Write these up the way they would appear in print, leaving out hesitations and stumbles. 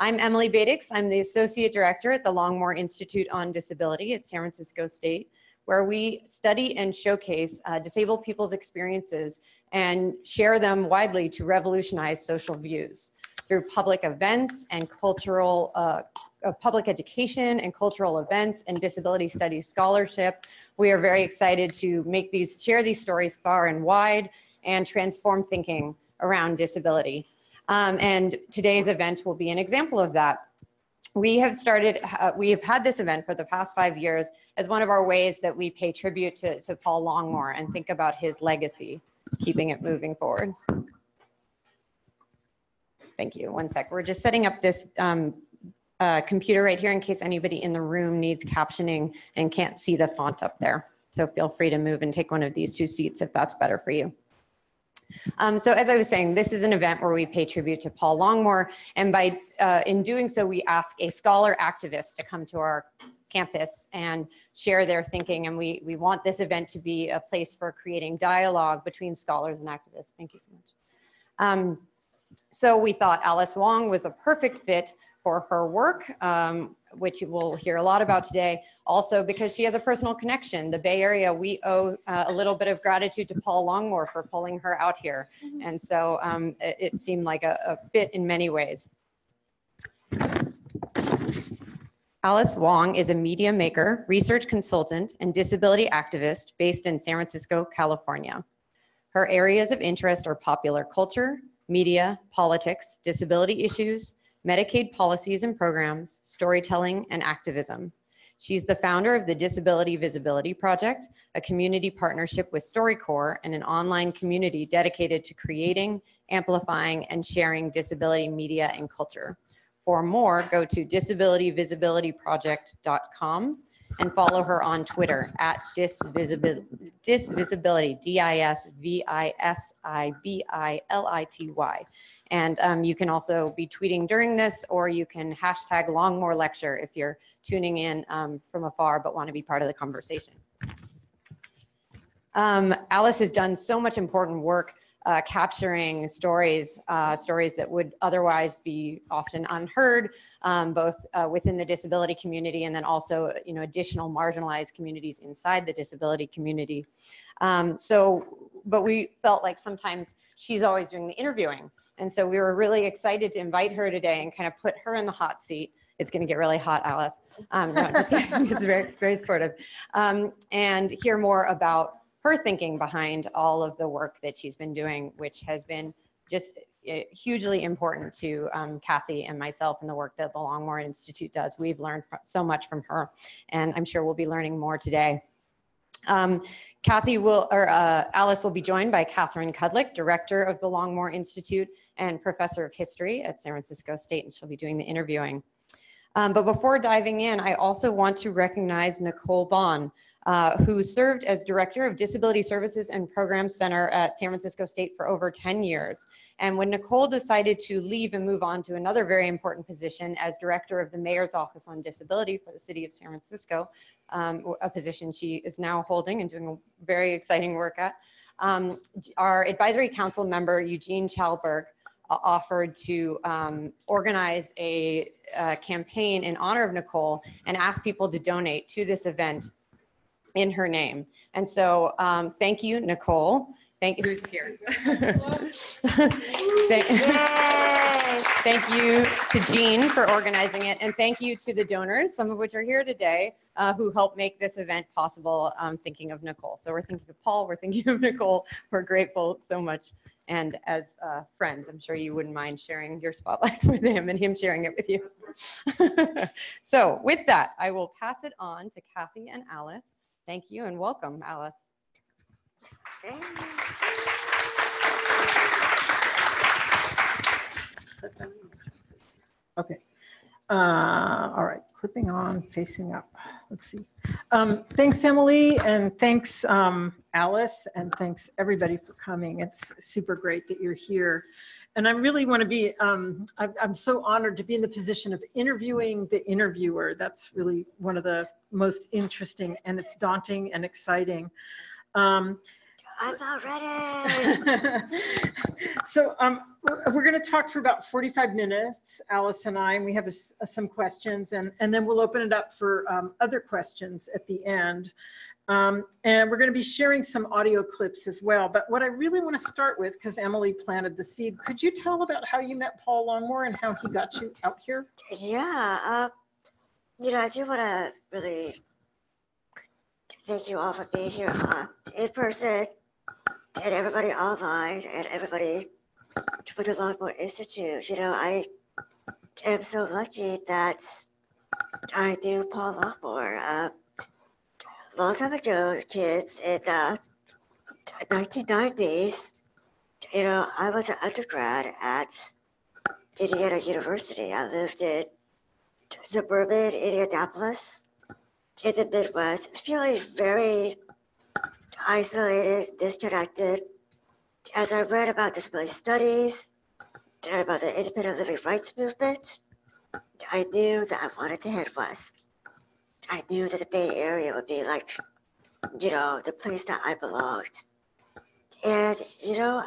I'm Emily Badix. I'm the Associate Director at the Longmore Institute on Disability at San Francisco State, where we study and showcase disabled people's experiences and share them widely to revolutionize social views through public events and cultural, public education and cultural events and disability studies scholarship. We are very excited to share these stories far and wide and transform thinking around disability. And today's event will be an example of that. We have had this event for the past 5 years as one of our ways that we pay tribute to Paul Longmore and think about his legacy, keeping it moving forward. Thank you, 1 sec. We're just setting up this computer right here in case anybody in the room needs captioning and can't see the font up there. So feel free to move and take one of these 2 seats if that's better for you. So as I was saying, this is an event where we pay tribute to Paul Longmore, and in doing so, we ask a scholar activist to come to our campus and share their thinking, and we want this event to be a place for creating dialogue between scholars and activists. Thank you so much. So we thought Alice Wong was a perfect fit for her work, which we'll hear a lot about today. Also because she has a personal connection. The Bay Area, we owe a little bit of gratitude to Paul Longmore for pulling her out here. And so it seemed like a fit in many ways. Alice Wong is a media maker, research consultant, and disability activist based in San Francisco, California. Her areas of interest are popular culture, media, politics, disability issues, Medicaid policies and programs, storytelling, and activism. She's the founder of the Disability Visibility Project, a community partnership with StoryCorps and an online community dedicated to creating, amplifying, and sharing disability media and culture. For more, go to disabilityvisibilityproject.com and follow her on Twitter at disvisibility, DISVISIBILITY. And you can also be tweeting during this, or you can hashtag Longmore Lecture if you're tuning in from afar but want to be part of the conversation. Alice has done so much important work capturing stories that would otherwise be often unheard, both within the disability community and then also additional marginalized communities inside the disability community. But we felt like sometimes she's always doing the interviewing. And so we were really excited to invite her today and kind of put her in the hot seat. It's going to get really hot, Alice. No, just kidding. It's very, very supportive. And hear more about her thinking behind all of the work that she's been doing, which has been just hugely important to Kathy and myself and the work that the Longmore Institute does. We've learned so much from her, and I'm sure we'll be learning more today. Alice will be joined by Catherine Kudlick, Director of the Longmore Institute and Professor of History at San Francisco State, and she'll be doing the interviewing. But before diving in, I also want to recognize Nicole Bond, who served as Director of Disability Services and Programs Center at San Francisco State for over 10 years. And when Nicole decided to leave and move on to another very important position as Director of the Mayor's Office on Disability for the City of San Francisco, a position she is now holding and doing a very exciting work at, our Advisory Council member, Eugene Chalberg, offered to organize a campaign in honor of Nicole and ask people to donate to this event in her name. And so thank you, Nicole. Who's here? Thank you to Jean for organizing it. And thank you to the donors, some of which are here today, who helped make this event possible, thinking of Nicole. So we're thinking of Paul, we're thinking of Nicole. We're grateful so much. And as friends, I'm sure you wouldn't mind sharing your spotlight with him and him sharing it with you. So with that, I will pass it on to Kathy and Alice. Thank you and welcome, Alice. Okay. All right, clipping on, facing up. Let's see. Thanks, Emily, and thanks, Alice, and thanks everybody for coming. It's super great that you're here. And I really want to be, I'm so honored to be in the position of interviewing the interviewer. That's really one of the most interesting, and it's daunting and exciting. I'm not ready. So we're going to talk for about 45 minutes, Alice and I, and we have some questions, and then we'll open it up for other questions at the end. And we're going to be sharing some audio clips as well. But what I really want to start with, because Emily planted the seed, could you tell about how you met Paul Longmore and how he got you out here? Yeah, I do want to really thank you all for being here in person, and everybody online, and everybody with the Longmore Institute. I am so lucky that I knew Paul Longmore a long time ago, kids, in the 1990s. I was an undergrad at Indiana University. I lived in suburban Indianapolis in the Midwest, feeling very isolated, disconnected. As I read about disability studies and about the independent living rights movement, I knew that I wanted to head west. I knew that the Bay Area would be like, the place that I belonged. And,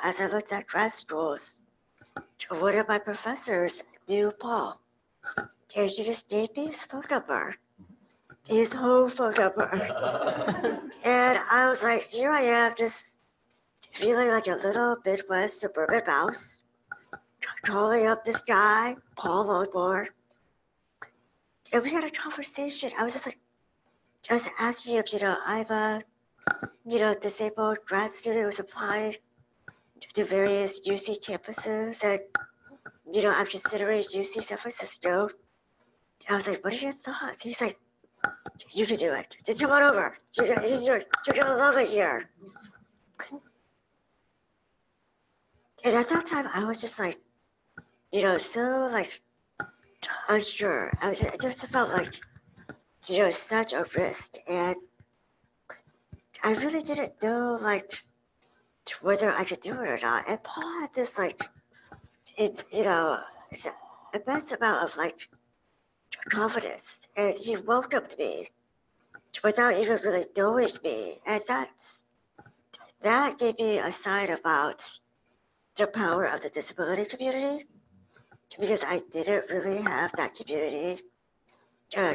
as I looked at grad schools, one of my professors knew Paul. And she just gave me his phone number, his whole phone number. And I was like, here I am, just feeling like a little Midwest suburban mouse, calling up this guy, Paul Longmore. And we had a conversation. I was just like, I was asking him, I'm a, disabled grad student who's applying to various UC campuses. And, I'm considering UC San Francisco. I was like, what are your thoughts? He's like, you can do it. Just come on over. You're gonna love it here. And at that time, I was just like, so like unsure. I just felt like, such a risk. And I really didn't know like whether I could do it or not. And Paul had this like, it's, immense amount of like confidence. And he welcomed me without even really knowing me. And that gave me a sign about the power of the disability community, because I didn't really have that community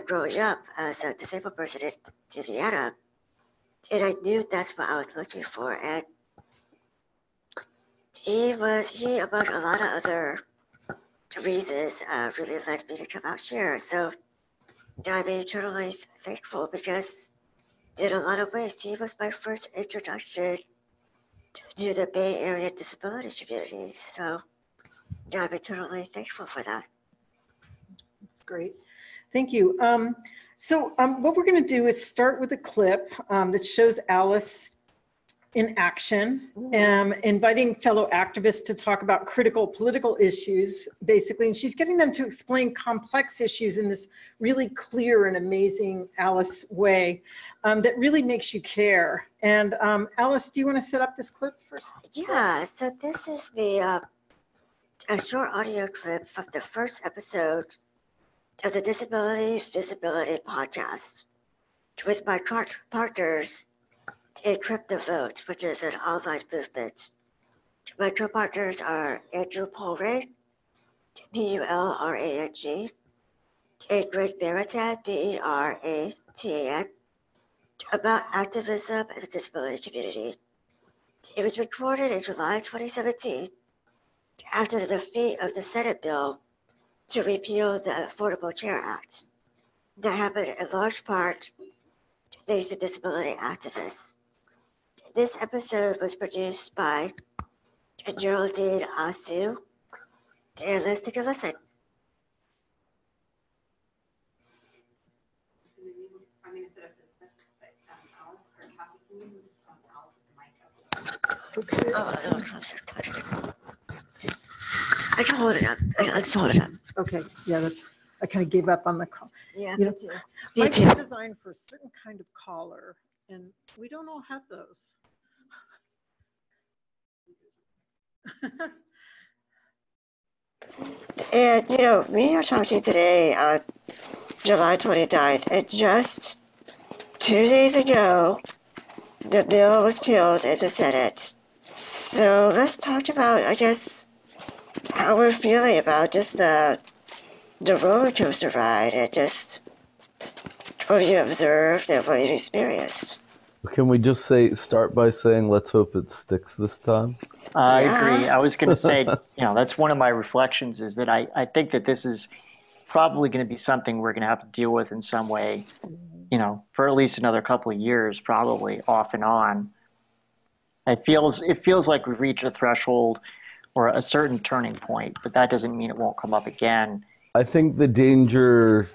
growing up as a disabled person in Indiana. And I knew that's what I was looking for. And he, among a lot of other reasons, really led me to come out here. So I'm eternally thankful, because in a lot of ways, he was my first introduction to the Bay Area disability community. So I'm eternally thankful for that. That's great. Thank you. So what we're going to do is start with a clip that shows Alice in action, inviting fellow activists to talk about critical political issues, basically. And she's getting them to explain complex issues in this really clear and amazing Alice way that really makes you care. And Alice, do you want to set up this clip first? Yeah, so this is a short audio clip from the first episode of the Disability Visibility podcast with my partners in Crypto Vote, which is an online movement. My co-partners are Andrew Polray, P-U-L-R-A-N-G, and Greg Baratan, B-E-R-A-T-A-N, about activism in the disability community. It was recorded in July 2017 after the defeat of the Senate bill to repeal the Affordable Care Act. That happened in large part thanks to disability activists. This episode was produced by Geraldine Asu. And let's take a listen. I'm going to set up this clip, but Alice or Kathy, can you move Alice's mic up? Okay. Oh, a little closer. I can hold it up. Let's hold it up. Okay. Yeah, I kind of gave up on the call. Yeah, You know, me too. mics are designed for a certain kind of collar, and we don't all have those. And, we are talking today on July 29th, and just 2 days ago, the bill was killed in the Senate. So let's talk about, I guess, how we're feeling about just the roller coaster ride and just what you observed and what you experienced. Can we just start by saying, let's hope it sticks this time? I Yeah. agree. I was going to say, that's one of my reflections is that I think that this is probably going to be something we're going to have to deal with in some way, for at least another couple of years, probably off and on. It feels like we've reached a threshold or a certain turning point, but that doesn't mean it won't come up again. I think the danger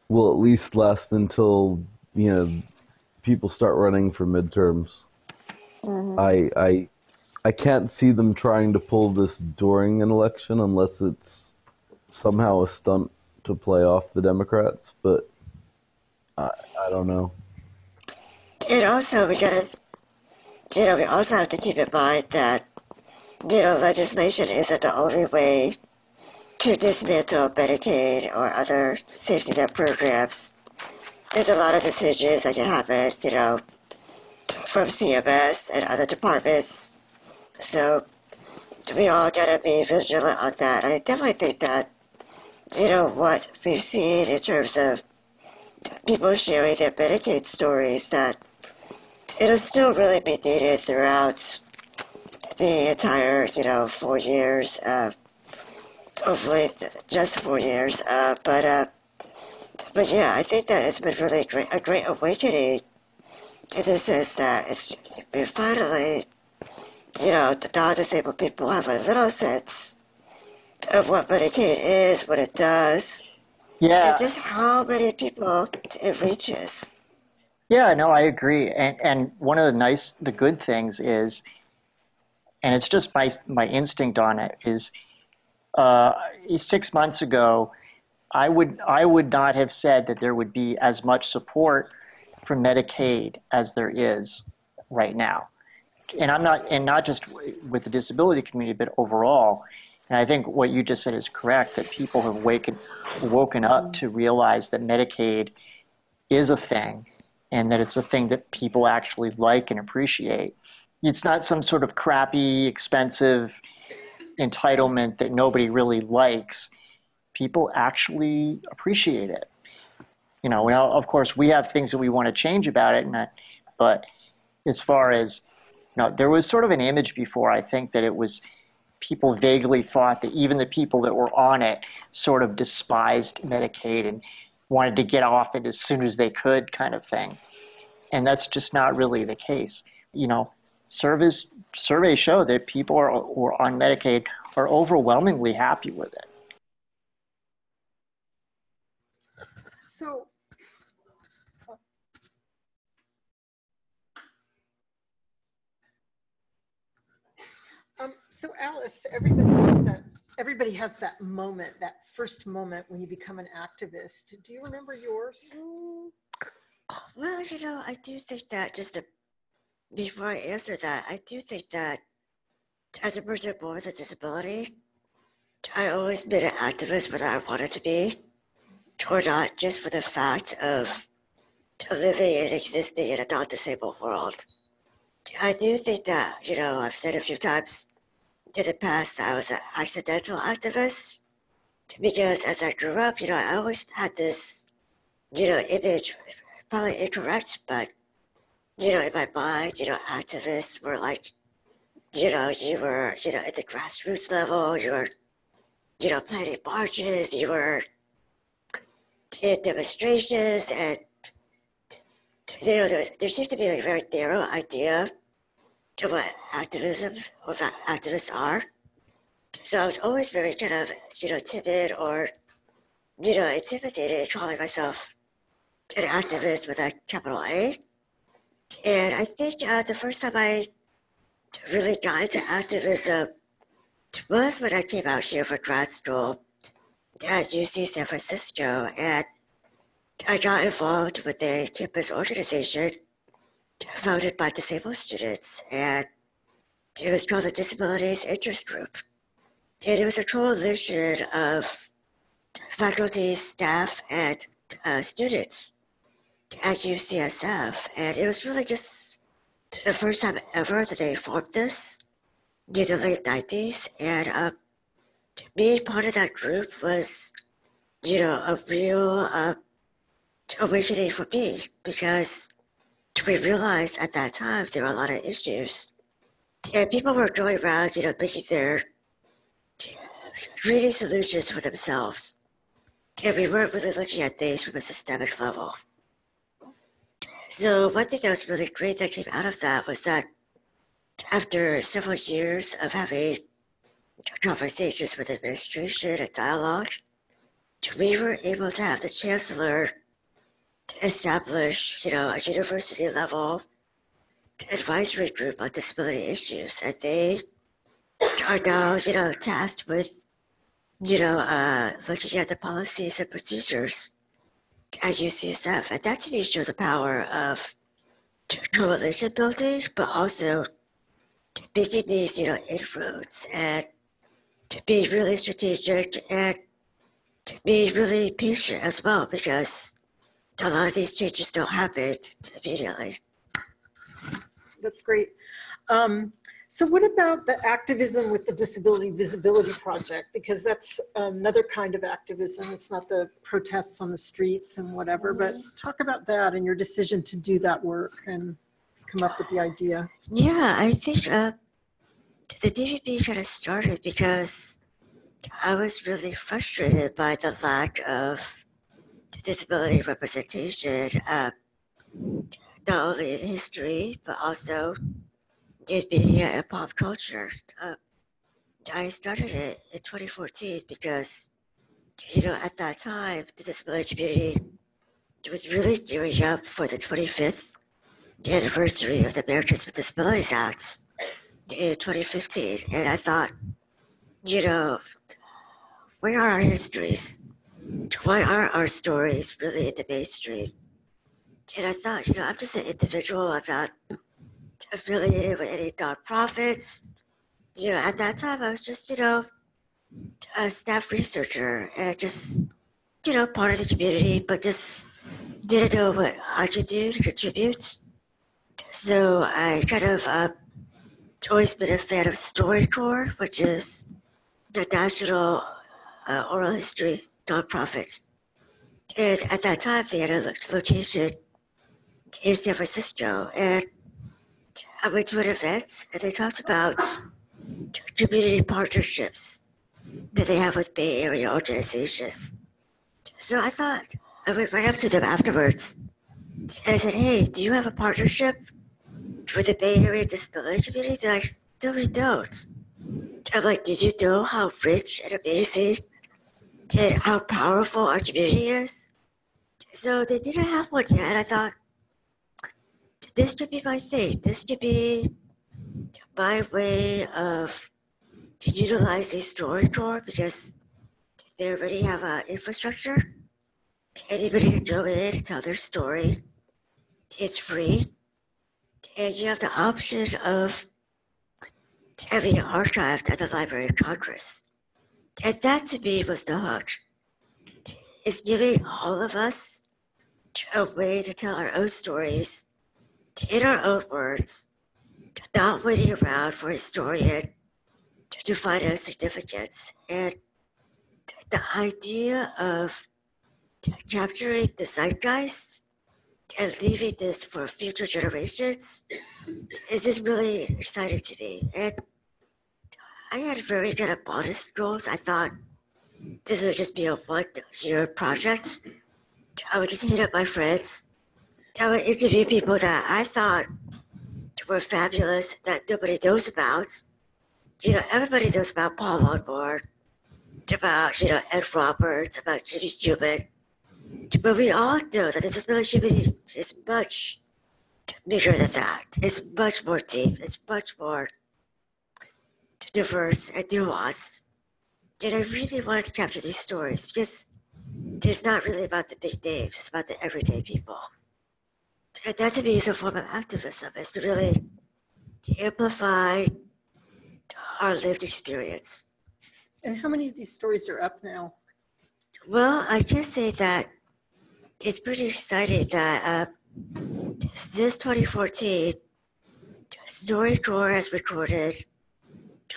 will at least last until, people start running for midterms. I can't see them trying to pull this during an election unless it's somehow a stunt to play off the Democrats, but I don't know. And also, we also have to keep in mind that, legislation isn't the only way to dismantle Medicaid or other safety net programs. There's a lot of decisions that can happen, from CMS and other departments. So we all gotta be vigilant on that. And I definitely think that, what we've seen in terms of people sharing their Medicaid stories, that it'll still really be needed throughout the entire, 4 years, hopefully just 4 years. But yeah, I think that it's been really a great awakening in the sense that it's been finally, the non-disabled people have a little sense of what Medicaid is, what it does, and just how many people it reaches. Yeah, no, I agree. And one of the good things is, and it's just my instinct on it, is 6 months ago, I would not have said that there would be as much support for Medicaid as there is right now. And not just with the disability community, but overall. And I think what you just said is correct, that people have woken up to realize that Medicaid is a thing and that it's a thing that people actually like and appreciate. It's not some sort of crappy, expensive entitlement that nobody really likes. People actually appreciate it. Well, of course, we have things that we want to change about it, but as far as, there was sort of an image before, I think, that it was people vaguely thought that even the people that were on it sort of despised Medicaid and wanted to get off it as soon as they could, kind of thing. And that's just not really the case. Surveys show that people who are on Medicaid are overwhelmingly happy with it. So Alice, everybody has that moment, that first moment when you become an activist. Do you remember yours? Well, I do think that before I answer that, I do think that as a person born with a disability, I've always been an activist whether I wanted to be or not, just for the fact of living and existing in a non-disabled world. I do think that, I've said a few times in the past that I was an accidental activist because as I grew up, I always had this, image, probably incorrect, but, in my mind, activists were like, you were, at the grassroots level, you were, planning marches, you were in demonstrations, and, there seems to be a very narrow idea of what activists are. So I was always very kind of, timid or, intimidated calling myself an activist with a capital A. And I think the first time I really got into activism was when I came out here for grad school at UC San Francisco, and I got involved with a campus organization founded by disabled students, and it was called the Disabilities Interest Group. And it was a coalition of faculty, staff, and students at UCSF. And it was really just the first time ever that they formed this in the late 90s. And to be part of that group was, a real awakening for me, because we realized at that time there were a lot of issues. And people were going around, making their reading solutions for themselves. And we weren't really looking at things from a systemic level. So one thing that was really great that came out of that was that after several years of having conversations with administration and dialogue, we were able to have the chancellor to establish, a university level advisory group on disability issues. And they are now, tasked with, looking at the policies and procedures at UCSF. And that to me shows the power of coalition building, but also to making these, inroads, and to be really strategic, and to be really patient as well, because a lot of these changes don't happen immediately. That's great. So what about the activism with the Disability Visibility Project? Because that's another kind of activism. It's not the protests on the streets and whatever, but talk about that and your decision to do that work and come up with the idea. Yeah, I think the DVB kind of started because I was really frustrated by the lack of disability representation, not only in history, but also in media and pop culture. I started it in 2014 because, at that time, the disability community was really gearing up for the 25th anniversary of the Americans with Disabilities Act in 2015. And I thought, where are our histories? Why aren't our stories really in the mainstream? And I thought, I'm just an individual. I'm not affiliated with any nonprofits. At that time, I was just, a staff researcher and just, part of the community, but just didn't know what I could do to contribute. So I kind of always been a fan of StoryCorps, which is the national oral history nonprofit. And at that time, they had a location in San Francisco. And I went to an event and they talked about community partnerships that they have with Bay Area organizations. So I thought, I went right up to them afterwards and I said, hey, do you have a partnership with the Bay Area disability community? They're like, no, we don't. I'm like, did you know how rich and amazing and how powerful our community is? So they didn't have one yet. And I thought, this could be my thing. This could be my way of utilizing StoryCorps because they already have an infrastructure. Anybody can go in and tell their story. It's free. And you have the option of having it archived at the Library of Congress. And that to me was the hook. It's giving all of us a way to tell our own stories in our own words, not waiting around for a historian to find out significance. And the idea of capturing the zeitgeist and leaving this for future generations is just really exciting to me. And I had very kind of modest goals. I thought this would just be a one-year project. I would just hit up my friends. I would interview people that I thought were fabulous that nobody knows about. Everybody knows about Paul Longmore, about, Ed Roberts, about Judy Heumann. But we all know that the disability community is much bigger than that. It's much more deep. It's much more diverse and nuanced. And I really wanted to capture these stories because it's not really about the big names. It's about the everyday people. And that to me is a form of activism, is to really amplify our lived experience. And how many of these stories are up now? Well, I just say that it's pretty exciting that since 2014, StoryCorps has recorded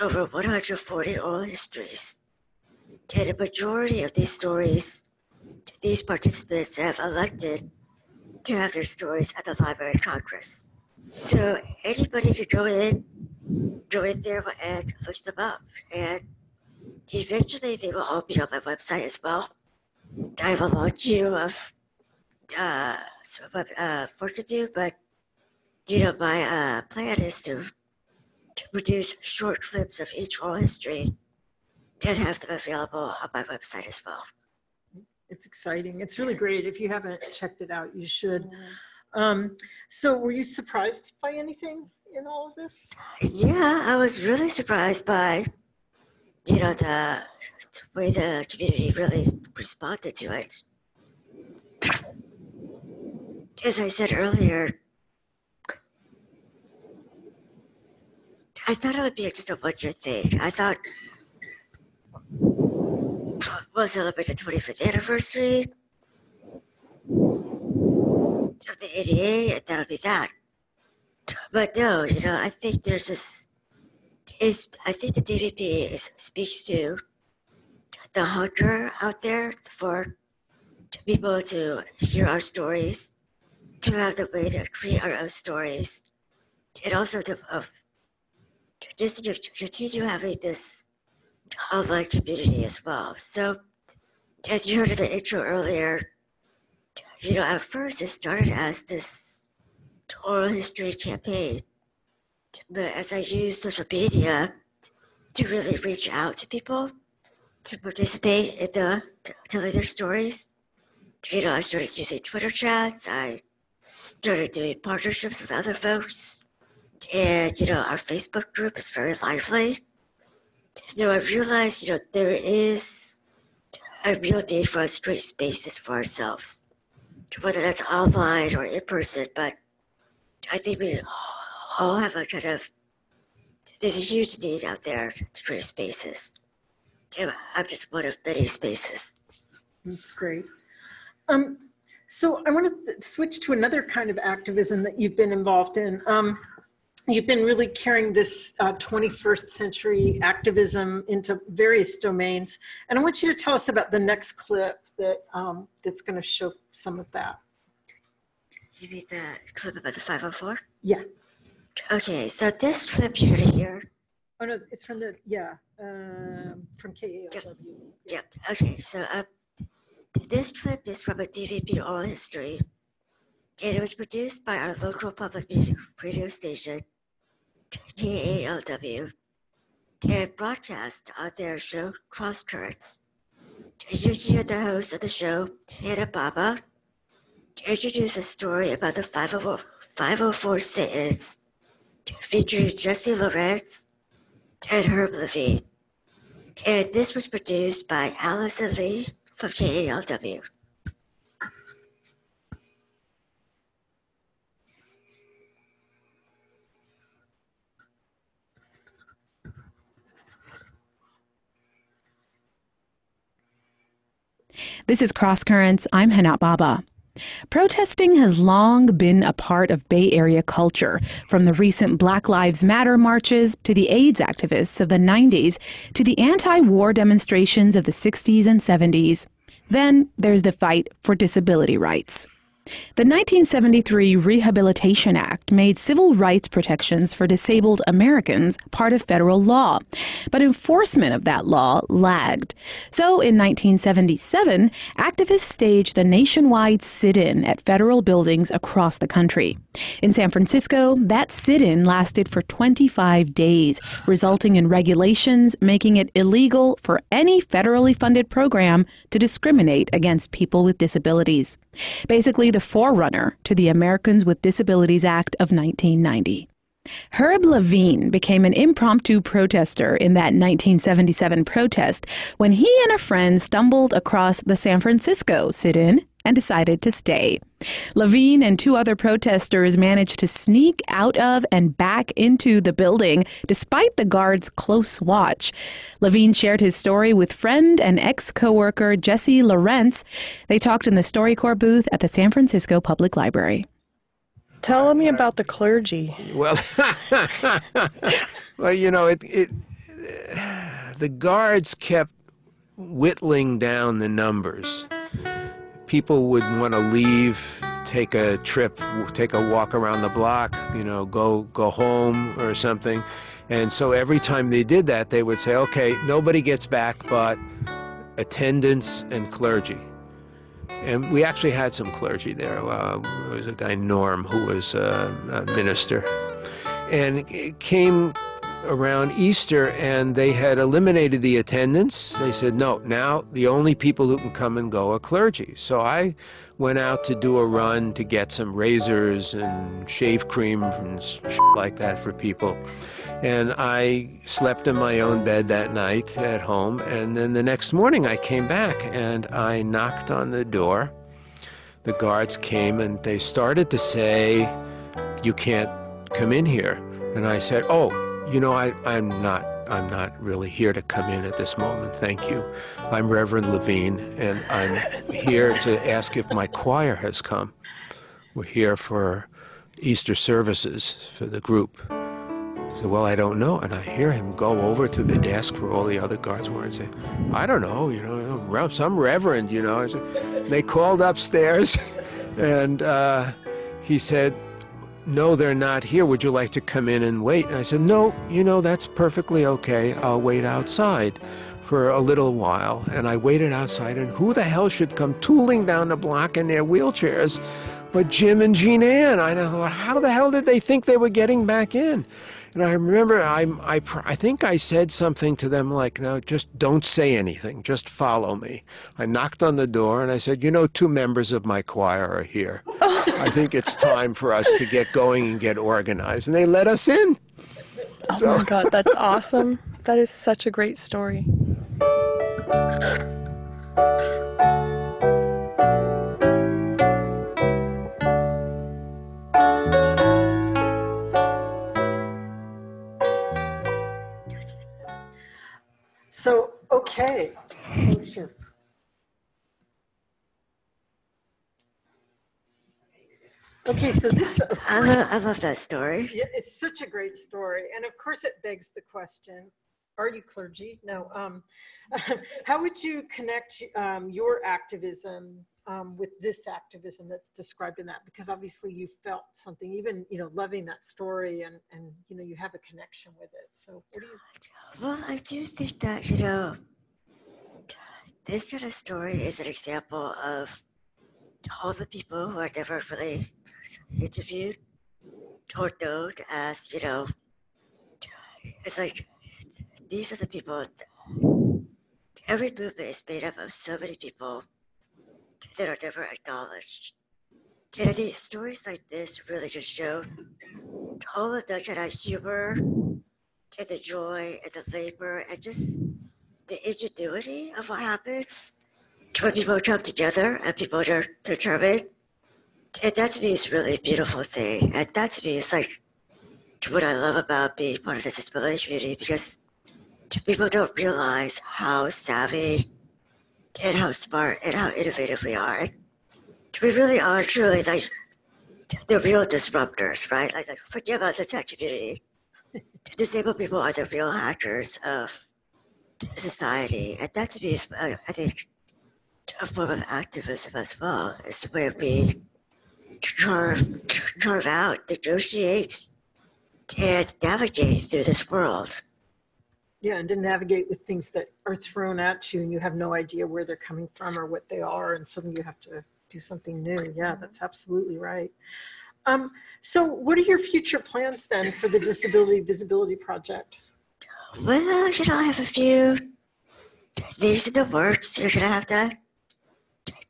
over 140 oral histories. And the majority of these stories, these participants have elected to have their stories at the Library of Congress. So anybody could go in there and look them up. And eventually they will all be on my website as well. I have a long queue of work to do, but my plan is to produce short clips of each oral history and have them available on my website as well. It's exciting. It's really great. If you haven't checked it out, you should. So were you surprised by anything in all of this? Yeah, I was really surprised by, the way the community really responded to it. As I said earlier, I thought it would be just a one-year thing. I thought we'll celebrate the 25th anniversary of the ADA, and that'll be that. But no, I think there's this. I think the DVP speaks to the hunger out there for people to hear our stories, to have the way to create our own stories, and also to just to continue having this online community as well. So, as you heard in the intro earlier, at first it started as this oral history campaign, but as I used social media to really reach out to people to participate in telling their stories, I started using Twitter chats. I started doing partnerships with other folks, and our Facebook group is very lively. So I realized, there is a real need for us to create spaces for ourselves, whether that's online or in person. But I think we all have there's a huge need out there to create spaces. And I'm just one of many spaces. That's great. So I want to switch to another kind of activism that you've been involved in. You've been really carrying this 21st century activism into various domains. And I want you to tell us about the next clip that's going to show some of that. You mean the clip about the 504? Yeah. Okay, so this clip you're going to hear. Oh, no, it's from from KALW. Yeah, okay, so this clip is from a DVP oral history, and it was produced by our local public radio station, KALW, and broadcast on their show Cross Currents. You hear the host of the show, Hannah Baba, introduce a story about the 504 sit-ins, featuring Jesse Lorenz and Herb Levine. And this was produced by Allison Lee from KALW. This is Cross Currents. I'm Hannah Baba. Protesting has long been a part of Bay Area culture, from the recent Black Lives Matter marches to the AIDS activists of the 90s to the anti-war demonstrations of the 60s and 70s. Then there's the fight for disability rights. The 1973 Rehabilitation Act made civil rights protections for disabled Americans part of federal law, but enforcement of that law lagged. So in 1977, activists staged a nationwide sit-in at federal buildings across the country. In San Francisco, that sit-in lasted for 25 days, resulting in regulations making it illegal for any federally funded program to discriminate against people with disabilities. Basically, the forerunner to the Americans with Disabilities Act of 1990. Herb Levine became an impromptu protester in that 1977 protest when he and a friend stumbled across the San Francisco sit-in and decided to stay. Levine and two other protesters managed to sneak out of and back into the building despite the guards' close watch. Levine shared his story with friend and ex-coworker Jesse Lorenz. They talked in the StoryCorps booth at the San Francisco Public Library. Tell me about the clergy. Well, well, the guards kept whittling down the numbers. People would want to leave, take a trip, take a walk around the block, go home or something. And so every time they did that, they would say, okay, nobody gets back but attendants and clergy. And we actually had some clergy there. There was a guy, Norm, who was a minister. And it came around Easter, and they had eliminated the attendants. They said, no, now the only people who can come and go are clergy. So I went out to do a run to get some razors and shave cream and shit like that for people. And I slept in my own bed that night at home. And then the next morning I came back and I knocked on the door. The guards came and they started to say, you can't come in here. And I said, oh, I'm not really here to come in at this moment. Thank you. I'm Reverend Levine, and I'm here to ask if my choir has come. We're here for Easter services for the group. I said, well, I don't know. And I hear him go over to the desk where all the other guards were and say, I don't know, some reverend, I said, they called upstairs, and he said, no, they're not here. Would you like to come in and wait? And I said, no, that's perfectly okay. I'll wait outside for a little while. And I waited outside, and who the hell should come tooling down the block in their wheelchairs but Jim and Jean Ann? I thought, how the hell did they think they were getting back in? And I remember I think I said something to them like, no, just don't say anything. Just follow me. I knocked on the door and I said, 2 members of my choir are here. I think it's time for us to get going and get organized. And they let us in. Oh my God, that's awesome. That is such a great story. So, okay. Oh, sure. Okay, so this, I love that story. yeah, it's such a great story. And of course it begs the question, are you clergy? No. How would you connect your activism with this activism that's described in that? Because obviously you felt something, even, loving that story and you have a connection with it. So what do you? Well, I do think that, this kind of story is an example of all the people who are never really interviewed or known as, it's like, these are the people, every movement is made up of so many people that are never acknowledged. And I think stories like this really just show all of the kind of humor and the joy and the labor and just the ingenuity of what happens when people come together and people are determined. And that to me is really a beautiful thing. And that to me is like what I love about being part of the disability community, because people don't realize how savvy and how smart and how innovative we are. And we really are truly like the real disruptors, right? Like forget about the tech community. Disabled people are the real hackers of society. And that to me is, I think, a form of activism as well. It's where we carve out, negotiate, and navigate through this world. Yeah, and to navigate with things that are thrown at you and you have no idea where they're coming from or what they are, and suddenly you have to do something new. Yeah, that's absolutely right. So what are your future plans then for the Disability Visibility Project? Well, I have a few things in the works. You're going to have to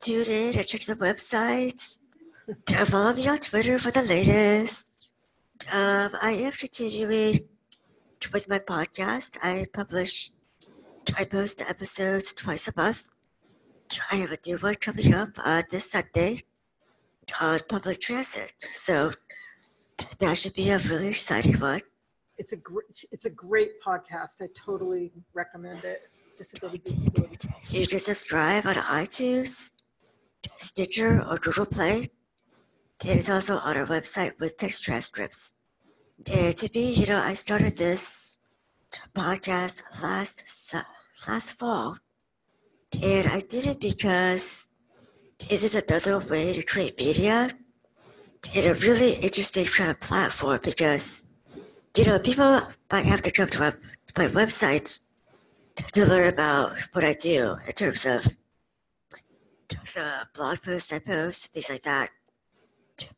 tune in and check the website. Follow me on Twitter for the latest. I am continuing with my podcast. I post episodes twice a month. I have a new one coming up this Sunday on public transit. So that should be a really exciting one. It's a great podcast. I totally recommend it. Disability Visibility. You can subscribe on iTunes, Stitcher, or Google Play. It's also on our website with text transcripts. To me, I started this podcast last fall, and I did it because this is another way to create media in a really interesting kind of platform because, people might have to come to my website to learn about what I do in terms of the blog posts I post, things like that.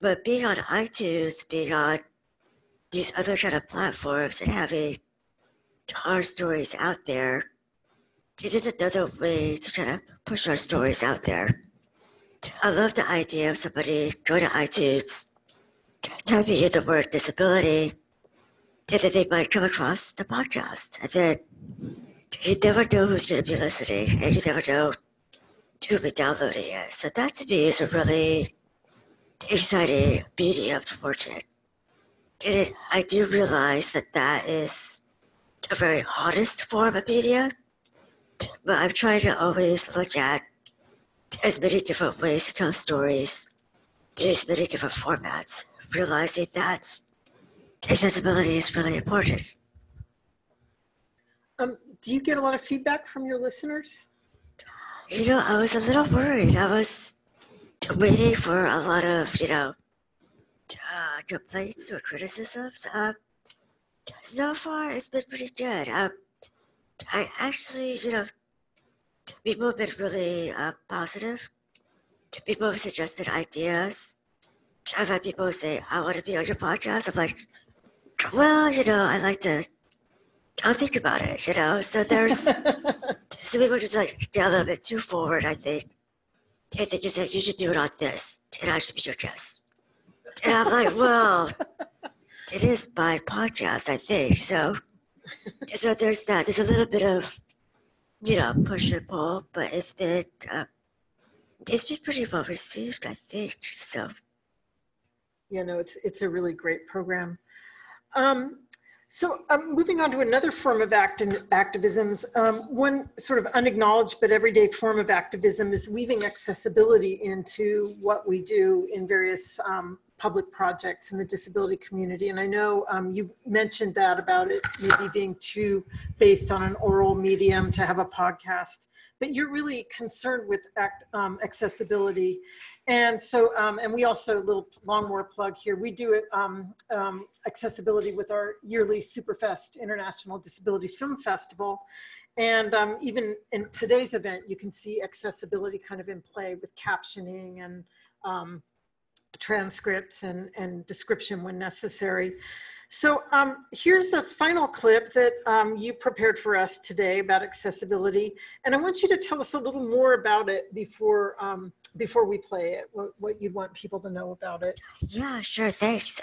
But being on iTunes, being on these other kind of platforms and having our stories out there, it is another way to kind of push our stories out there. I love the idea of somebody going to iTunes, typing in the word disability, and then they might come across the podcast. And then you never know who's going to be listening, and you never know who will be downloading it. So that to me is a really exciting medium to work in. And I do realize that is a very honest form of media, but I'm trying to always look at as many different ways to tell stories in as many different formats, realizing that accessibility is really important. Do you get a lot of feedback from your listeners? I was a little worried. I was waiting for a lot of, complaints or criticisms. So far, it's been pretty good. I actually, people have been really positive. People have suggested ideas. I've had people say, I want to be on your podcast. I'm like, well, I like to, I'll think about it, So there's, some people just like get a little bit too forward, I think. And they just said, you should do it on this, and I should be your guest. And I'm like, well, it is my podcast, I think. So there's that. There's a little bit of, push and pull, but it's been pretty well received, I think. So. It's a really great program. So moving on to another form of activisms, one sort of unacknowledged but everyday form of activism is weaving accessibility into what we do in various public projects in the disability community. And I know you mentioned that about it maybe being too based on an oral medium to have a podcast, but you're really concerned with accessibility. And so, and we also, a little Longmore plug here, we do it, accessibility with our yearly Superfest International Disability Film Festival. And even in today's event, you can see accessibility kind of in play with captioning and transcripts and description when necessary. So here's a final clip that you prepared for us today about accessibility. And I want you to tell us a little more about it before we play it, what you'd want people to know about it. Yeah, sure, thanks.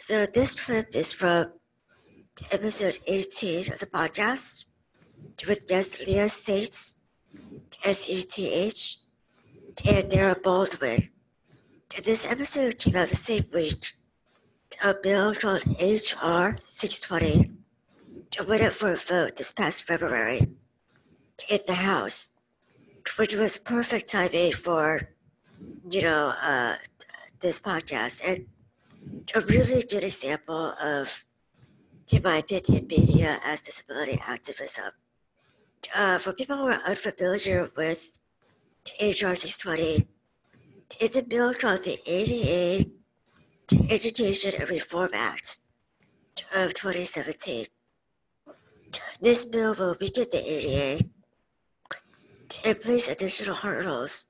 So this clip is from episode 18 of the podcast with guest Leah Sates, S-E-T-H, and Dara Baldwin. And this episode came out the same week. A bill called H.R. 620 went up for a vote this past February in the House, which was perfect timing for, this podcast, and a really good example of, in my opinion, media as disability activism. For people who are unfamiliar with H.R. 620, it's a bill called the ADA Education and Reform Act of 2017. This bill will weaken the ADA and place additional hurdles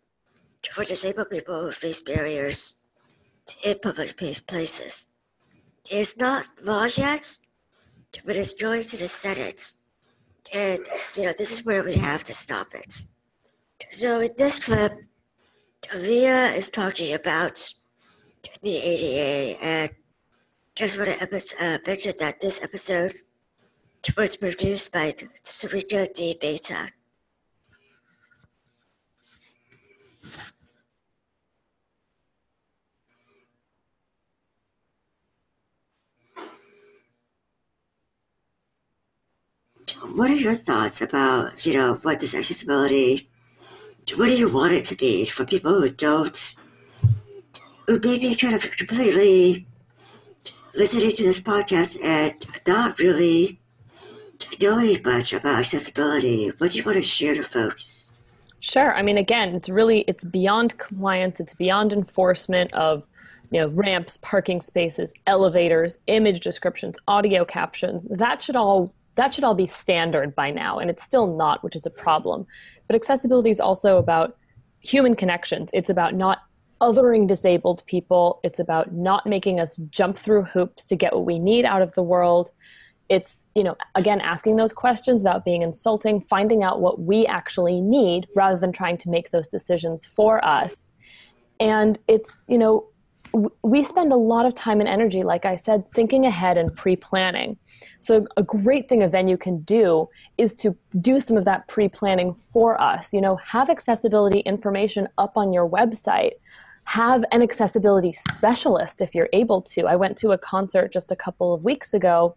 for disabled people who face barriers in public places. It's not law yet, but it's going to the Senate. And, this is where we have to stop it. So in this clip, Leah is talking about the ADA, and just want to mention that this episode was produced by Sarika D. Beta. What are your thoughts about, what is accessibility? What do you want it to be for people who don't maybe kind of completely listening to this podcast and not really knowing much about accessibility. What do you want to share to folks? Sure. I mean, again, it's beyond compliance. It's beyond enforcement of, ramps, parking spaces, elevators, image descriptions, audio captions. That should all be standard by now, and it's still not, which is a problem. But accessibility is also about human connections. It's about not othering disabled people. It's about not making us jump through hoops to get what we need out of the world. It's, again, asking those questions without being insulting, finding out what we actually need rather than trying to make those decisions for us. And it's, we spend a lot of time and energy, like I said, thinking ahead and pre-planning. So a great thing a venue can do is to do some of that pre-planning for us. Have accessibility information up on your website. Have an accessibility specialist if you're able to. I went to a concert just a couple of weeks ago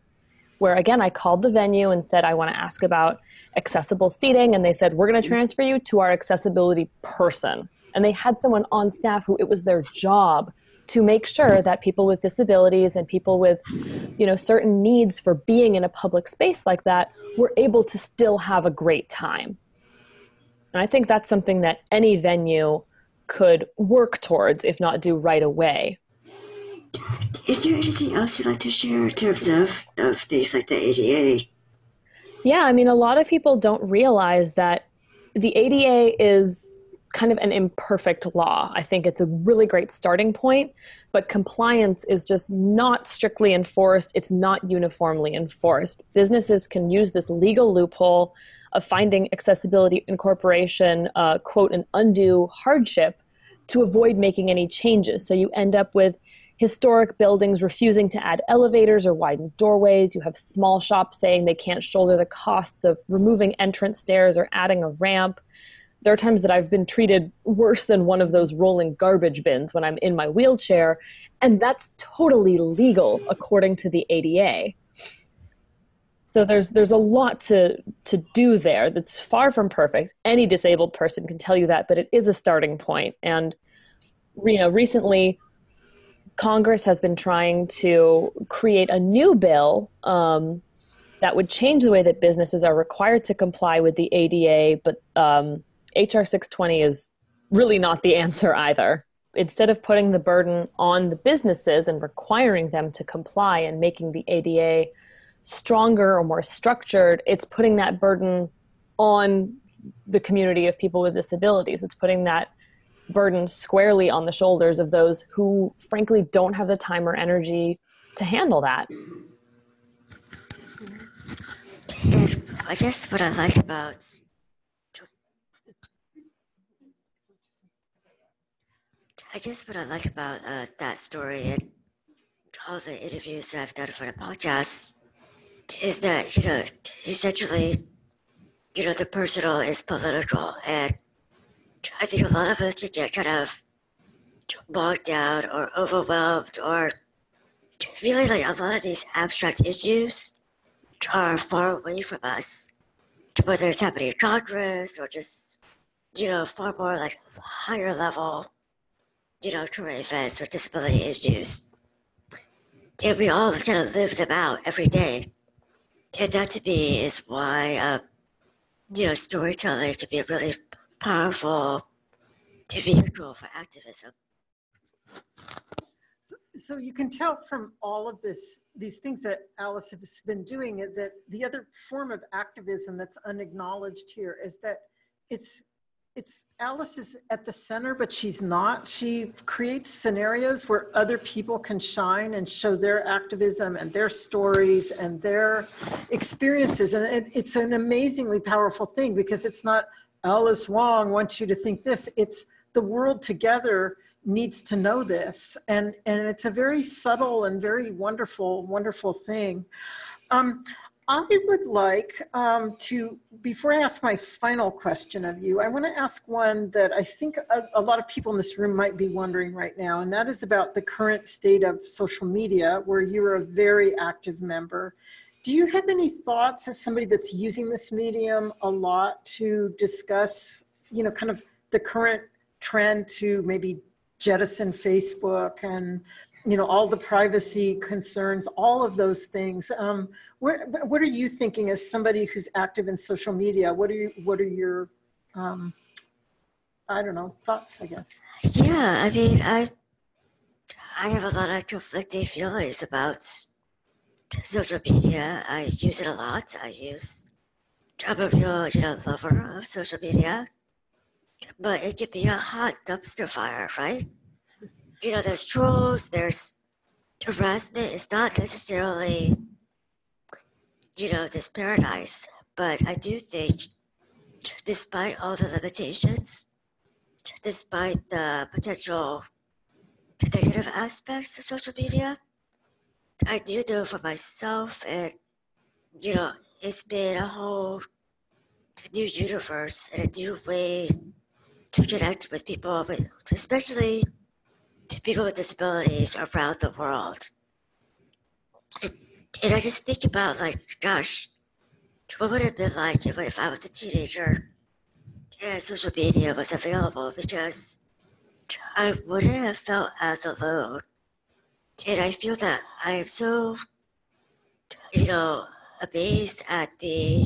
where, again, I called the venue and said, I want to ask about accessible seating. And they said, we're going to transfer you to our accessibility person. And they had someone on staff who it was their job to make sure that people with disabilities and people with, certain needs for being in a public space like that were able to still have a great time. And I think that's something that any venue could work towards, if not do right away. Is there anything else you'd like to share in terms of things like the ADA? Yeah, I mean, a lot of people don't realize that the ADA is kind of an imperfect law. I think it's a really great starting point, but compliance is just not strictly enforced. It's not uniformly enforced. Businesses can use this legal loophole of finding accessibility incorporation, quote, an undue hardship to avoid making any changes. So you end up with historic buildings refusing to add elevators or widen doorways. You have small shops saying they can't shoulder the costs of removing entrance stairs or adding a ramp. There are times that I've been treated worse than one of those rolling garbage bins when I'm in my wheelchair, and that's totally legal according to the ADA. So there's a lot to do there that's far from perfect. Any disabled person can tell you that, but it is a starting point. And recently, Congress has been trying to create a new bill that would change the way that businesses are required to comply with the ADA, but HR 620 is really not the answer either. Instead of putting the burden on the businesses and requiring them to comply and making the ADA stronger or more structured, it's putting that burden on the community of people with disabilities. It's putting that burden squarely on the shoulders of those who, frankly, don't have the time or energy to handle that. I guess what I like about that story and all the interviews I've done for the podcast is that, essentially, the personal is political. And I think a lot of us get kind of bogged down or overwhelmed, or feeling like a lot of these abstract issues are far away from us, whether it's happening in Congress or just, far more like higher level, current events or disability issues. And we all kind of live them out every day. And that to me is why, storytelling can be a really powerful vehicle for activism. So you can tell from all of these things that Alice has been doing, that the other form of activism that's unacknowledged here is that it's Alice is at the center, but she's not. She creates scenarios where other people can shine and show their activism and their stories and their experiences. And it's an amazingly powerful thing, because it's not Alice Wong wants you to think this. It's the world together needs to know this. And it's a very subtle and very wonderful, wonderful thing. I would like to, before I ask my final question of you, I want to ask one that I think a lot of people in this room might be wondering right now, and that is about the current state of social media, where you're a very active member. Do you have any thoughts as somebody that's using this medium a lot to discuss, kind of the current trend to maybe jettison Facebook and, you know, all the privacy concerns, all of those things. What are you thinking as somebody who's active in social media? What are your, I don't know, thoughts, I guess? Yeah, I mean, I have a lot of conflicting feelings about social media. I use it a lot. I'm a real, lover of social media, but it can be a hot dumpster fire, right? You know, there's trolls, there's harassment. It's not necessarily, this paradise, but I do think, despite all the limitations, despite the potential negative aspects of social media, I do know for myself, and it's been a whole new universe and a new way to connect with people, especially to people with disabilities around the world. And I just think about, like, gosh, what would it have been like if I was a teenager and social media was available, because I wouldn't have felt as alone. And I feel that I am so, amazed at the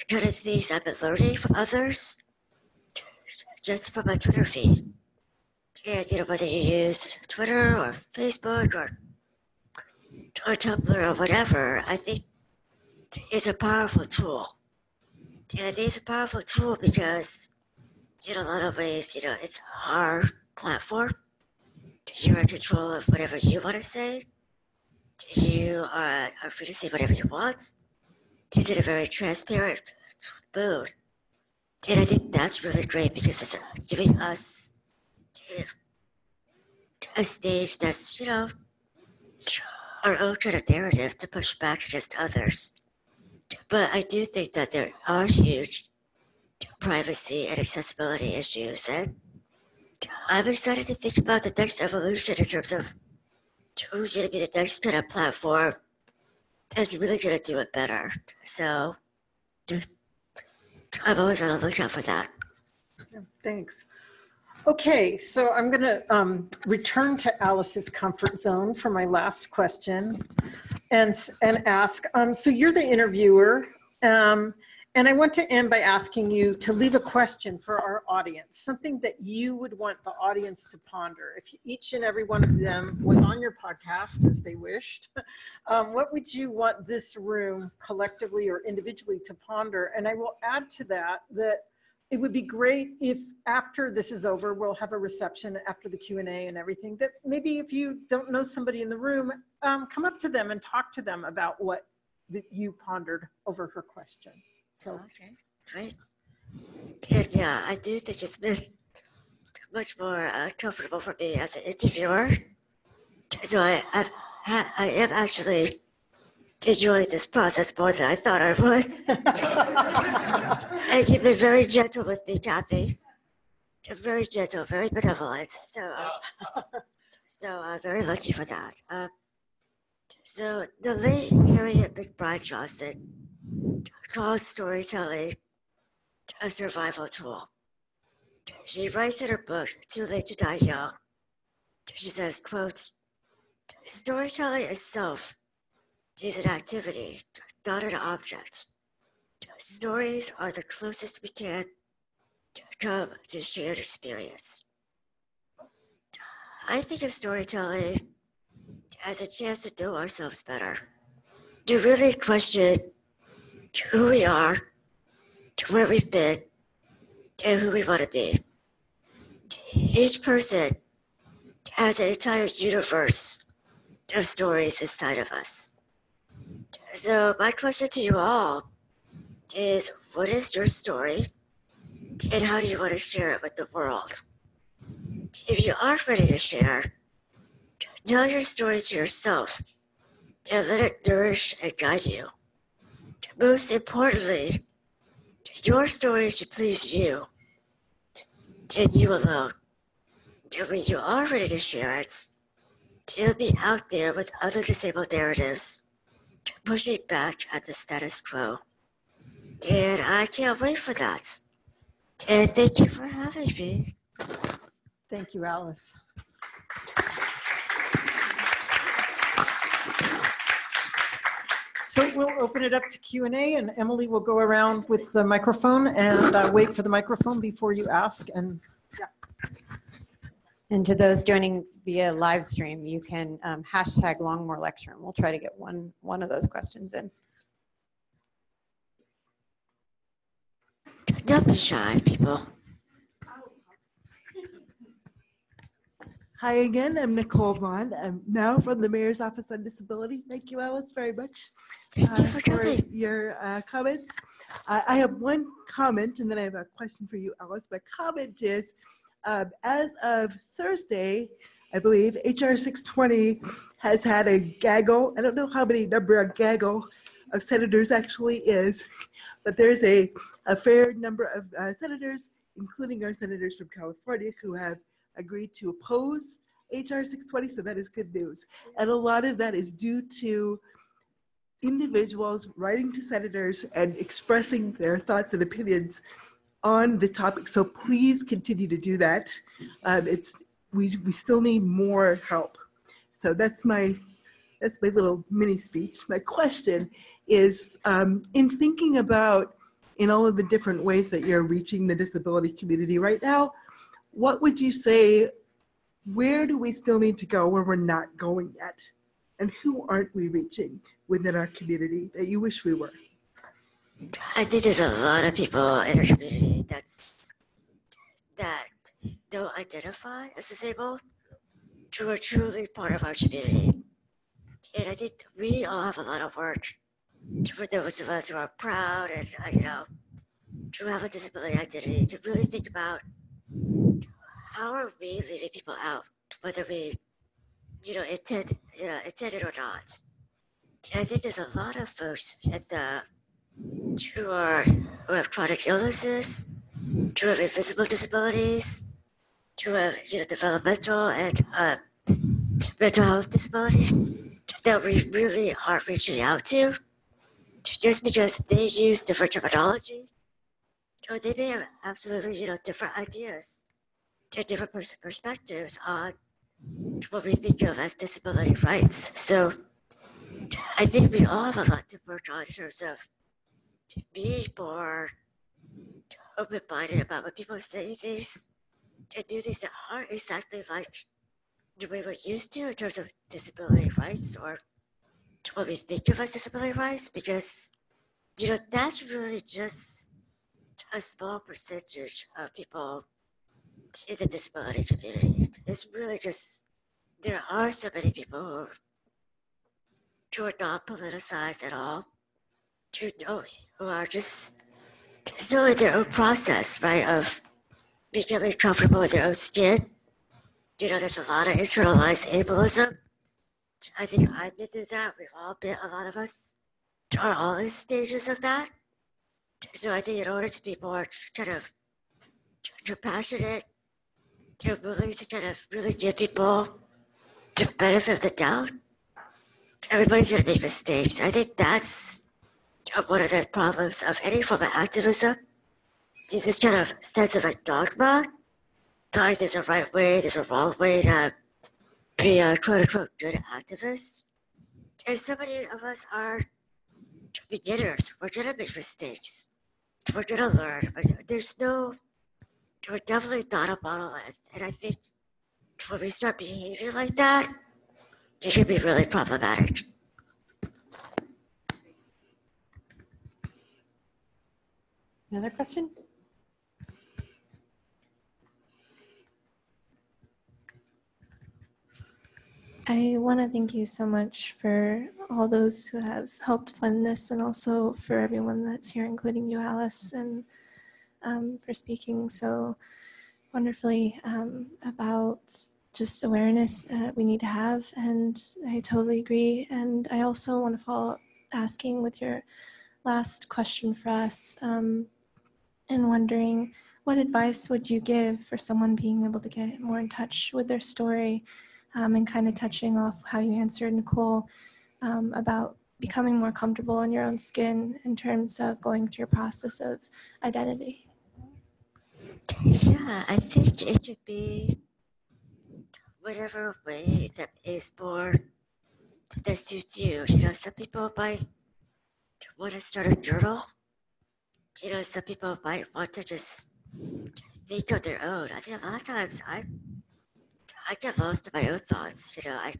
kind of things I've been learning from others just from my Twitter feed. And, whether you use Twitter or Facebook or Tumblr or whatever, I think it's a powerful tool. And I think it's a powerful tool because, in a lot of ways, it's our platform. You're in control of whatever you want to say. You are free to say whatever you want. It's in a very transparent mood. And I think that's really great because it's giving us a stage that's, our own kind of narrative to push back against others. But I do think that there are huge privacy and accessibility issues, and I'm excited to think about the next evolution in terms of who's going to be the next kind of platform that's really going to do it better. So I'm always on the lookout for that. Thanks. Okay, so I'm going to return to Alice's comfort zone for my last question and ask, so you're the interviewer, and I want to end by asking you to leave a question for our audience, something that you would want the audience to ponder. If each and every one of them was on your podcast as they wished, what would you want this room collectively or individually to ponder? And I will add to that it would be great if after this is over, we'll have a reception after the Q&A and everything, that maybe if you don't know somebody in the room, come up to them and talk to them about what you pondered over her question. So, okay, great. And yeah, I do think it's been much more comfortable for me as an interviewer. So I am actually enjoying this process more than I thought I would. And you've been very gentle with me, Kathy. You're very gentle, very benevolent. So I'm very lucky for that. So the late Harriet McBride Johnson called storytelling a survival tool. She writes in her book, Too Late to Die Young, she says, quote, "Storytelling itself is an activity, not an object. Stories are the closest we can come to shared experience." I think of storytelling as a chance to know ourselves better, to really question who we are, where we've been, and who we want to be. Each person has an entire universe of stories inside of us. So my question to you all is, what is your story, and how do you want to share it with the world? If you are ready to share, tell your story to yourself and let it nourish and guide you. Most importantly, your story should please you and you alone. And when you are ready to share it, it'll be out there with other disabled narratives, pushing back at the status quo. And I can't wait for that. And thank you for having me. Thank you, Alice. So we'll open it up to Q&A, and Emily will go around with the microphone and wait for the microphone before you ask. And yeah. And to those joining via live stream, you can hashtag Longmore Lecture, and we'll try to get one of those questions in. Don't be shy, people. Hi again, I'm Nicole Bond. I'm now from the Mayor's Office on Disability. Thank you, Alice, very much for your comments. I have one comment, and then I have a question for you, Alice. My comment is, as of Thursday, I believe, HR 620 has had a gaggle. I don't know how many number of gaggle of senators actually is, but there's a fair number of senators, including our senators from California, who have agreed to oppose HR 620, so that is good news. And a lot of that is due to individuals writing to senators and expressing their thoughts and opinions on the topic. So please continue to do that. We still need more help. So that's my little mini speech. My question is, in thinking about in all of the different ways that you're reaching the disability community right now, what would you say, where do we still need to go where we're not going yet? And who aren't we reaching within our community that you wish we were? I think there's a lot of people in our community that don't identify as disabled, who are truly part of our community. And I think we all have a lot of work for those of us who are proud and, to have a disability identity, to really think about how are we leaving people out, whether we, intended or not. And I think there's a lot of folks who have chronic illnesses, who have invisible disabilities, who have, developmental and mental health disabilities that we really aren't reaching out to, just because they use different terminology, or they may have absolutely, different ideas, different perspectives on what we think of as disability rights. So I think we all have a lot to work on in terms of being more open-minded about when people say things and do things that aren't exactly like the way we're used to in terms of disability rights or what we think of as disability rights, because, that's really just a small percentage of people in the disability community. It's really just, there are so many people who are not politicized at all, who are just still in their own process, right, of becoming comfortable with their own skin. There's a lot of internalized ableism. I think I've been through that. We've all been, a lot of us are all in stages of that. So I think in order to be more kind of compassionate, they're willing to kind of really give people the benefit of the doubt. Everybody's going to make mistakes. I think that's one of the problems of any form of activism. This kind of sense of a dogma, like there's a right way, there's a wrong way to be a quote-unquote good activist. And so many of us are beginners. We're going to make mistakes. We're going to learn. We're definitely not a monolith. And I think when we start behaving like that, it can be really problematic. Another question? I want to thank you so much for all those who have helped fund this, and also for everyone that's here, including you, Alice, and for speaking so wonderfully about just awareness we need to have. And I totally agree. And I also want to follow up asking with your last question for us, and wondering what advice would you give for someone being able to get more in touch with their story, and kind of touching off how you answered Nicole about becoming more comfortable in your own skin in terms of going through your process of identity. Yeah, I think it could be whatever way that is more that suits you. You know, some people might want to start a journal. You know, some people might want to just think on their own. I think a lot of times I get lost in my own thoughts. You know, I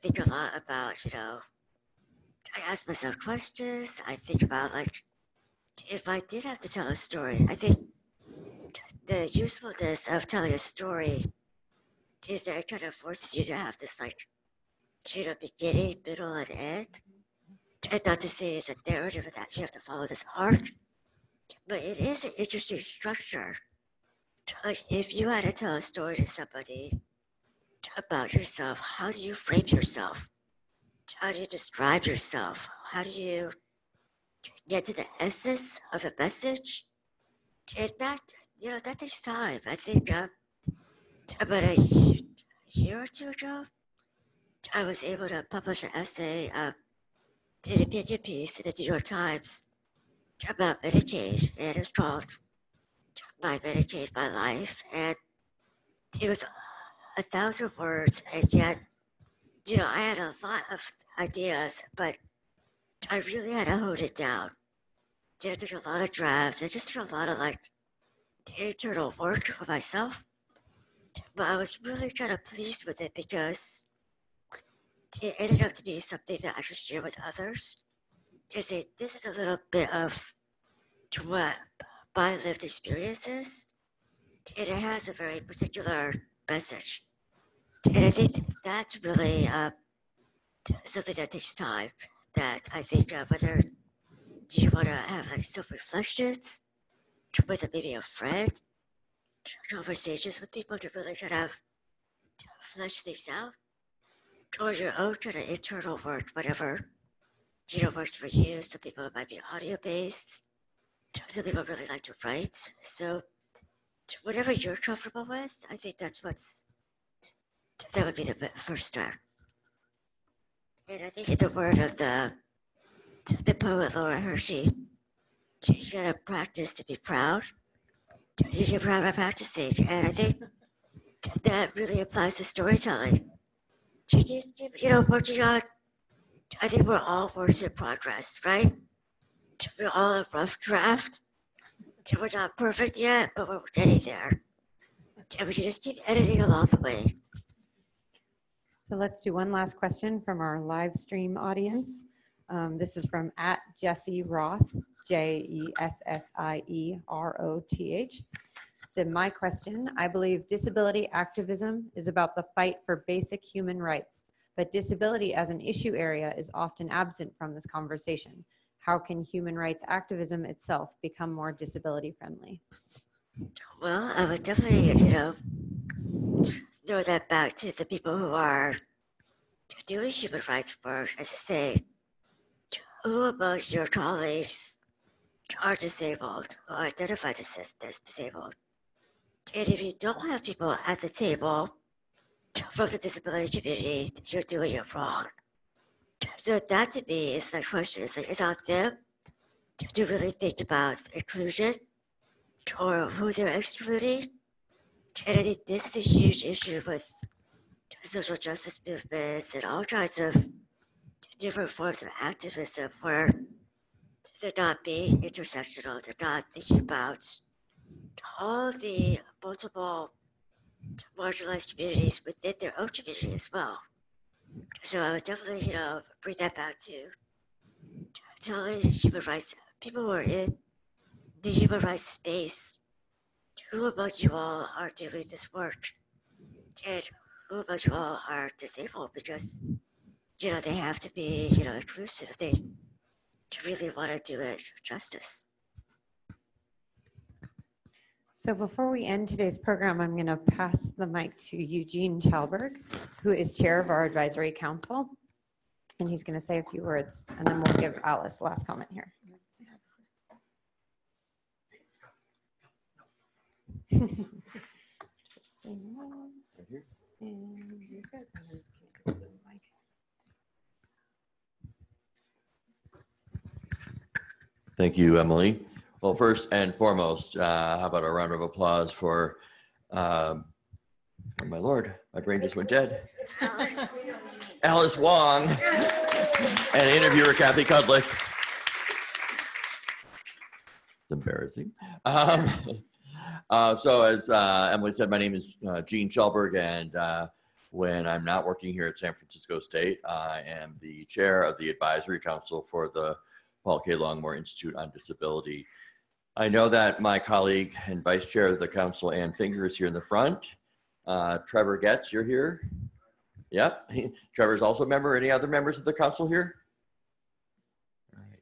think a lot about, you know, I ask myself questions. I think about, like, if I did have to tell a story, I think the usefulness of telling a story is that it kind of forces you to have this, like, you know, beginning, middle, and end. And not to say it's a narrative that you have to follow this arc, but it is an interesting structure. Like, if you had to tell a story to somebody about yourself, how do you frame yourself? How do you describe yourself? How do you get to the essence of a message? And that, you know, that takes time. I think about a year or two ago, I was able to publish an essay, did an opinion piece in the New York Times about Medicaid, and it's called My Medicaid, My Life. And it was 1,000 words, and yet, you know, I had a lot of ideas, but I really had to hone it down. I did a lot of drafts. I just did a lot of, like, internal work for myself. But I was really kind of pleased with it because it ended up to be something that I could share with others. To say, this is a little bit of what my lived experience is, and it has a very particular message. And I think that's really something that takes time. That I think whether you want to have, like, self-reflections with maybe a friend, conversations with people to really kind of flesh things out, or your own kind of internal work, whatever, you know, works for you. Some people it might be audio-based. Some people really like to write. So whatever you're comfortable with, I think that would be the first start. And I think in the word of the poet Laura Hershey, you gotta practice to be proud. You get proud by practicing. And I think that really applies to storytelling. You just keep, you know, working on, I think we're all works in progress, right? We're all a rough draft. We're not perfect yet, but we're getting there. And we can just keep editing along the way. So let's do one last question from our live stream audience. This is from @Jessie Roth, JESSIEROTH. So my question, I believe disability activism is about the fight for basic human rights, but disability as an issue area is often absent from this conversation. How can human rights activism itself become more disability friendly? Well, I would definitely, you know, throw that back to the people who are doing human rights work and say, who among your colleagues are disabled or identify as disabled? And if you don't have people at the table from the disability community, you're doing it wrong. So that to me is the question. It's like, it's on them to really think about inclusion or who they're excluding. And I think this is a huge issue with social justice movements and all kinds of different forms of activism where they're not being intersectional, they're not thinking about all the multiple marginalized communities within their own community as well. So I would definitely, you know, bring that back to telling human rights, people who are in the human rights space, who among you all are doing this work? And who among you all are disabled? Because, you know, they have to be, you know, inclusive. They really want to do it justice. So before we end today's program, I'm going to pass the mic to Eugene Chalberg, who is chair of our advisory council. And he's going to say a few words, and then we'll give Alice the last comment here. Thank you, Emily. Well, first and foremost, how about a round of applause for Oh my Lord, my brain just went dead. Alice Wong and interviewer Kathy Kudlick. It's embarrassing. So as Emily said, my name is Gene Schellberg, and when I'm not working here at San Francisco State, I am the chair of the advisory council for the Paul K. Longmore Institute on Disability. I know that my colleague and vice chair of the council, Ann Finger, is here in the front. Trevor Getz, you're here? Yep. Trevor's also a member. Any other members of the council here? All right.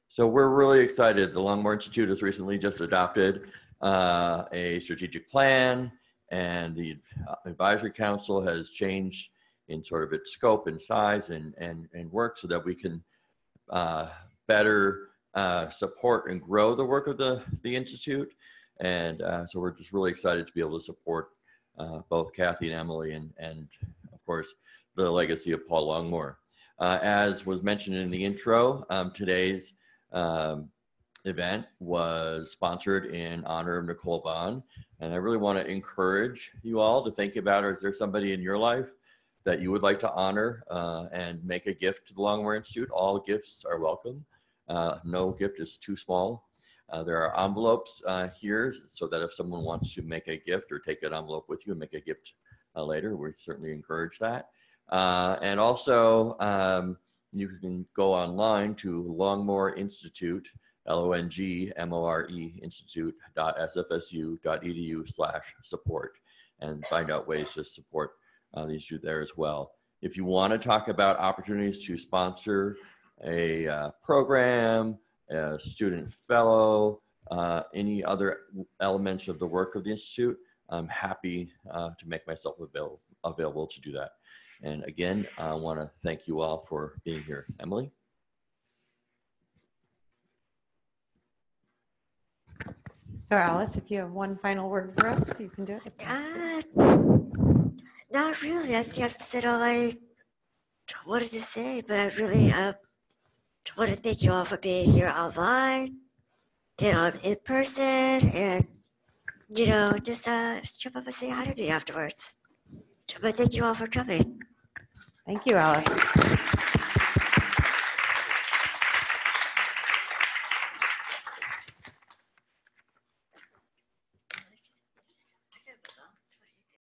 So we're really excited. The Longmore Institute has recently just adopted a strategic plan, and the advisory council has changed in sort of its scope and size and work so that we can better support and grow the work of the Institute. And so we're just really excited to be able to support both Kathy and Emily and of course, the legacy of Paul Longmore. As was mentioned in the intro, today's event was sponsored in honor of Nicole Bond. And I really want to encourage you all to think about, is there somebody in your life that you would like to honor and make a gift to the Longmore Institute? All gifts are welcome. No gift is too small. There are envelopes here so that if someone wants to make a gift or take an envelope with you and make a gift later, we certainly encourage that. And also, you can go online to Longmore Institute, Longmore Institute.sfsu.edu/support and find out ways to support the Institute there as well. If you want to talk about opportunities to sponsor a program, a student fellow, any other elements of the work of the Institute, I'm happy to make myself available to do that. And again, I want to thank you all for being here. Emily? So Alice, if you have one final word for us, you can do it. Not really. I think I've said all I wanted to say, but I really want to thank you all for being here online, in person, and just jump up and say hi to me afterwards. But thank you all for coming. Thank you, Alice.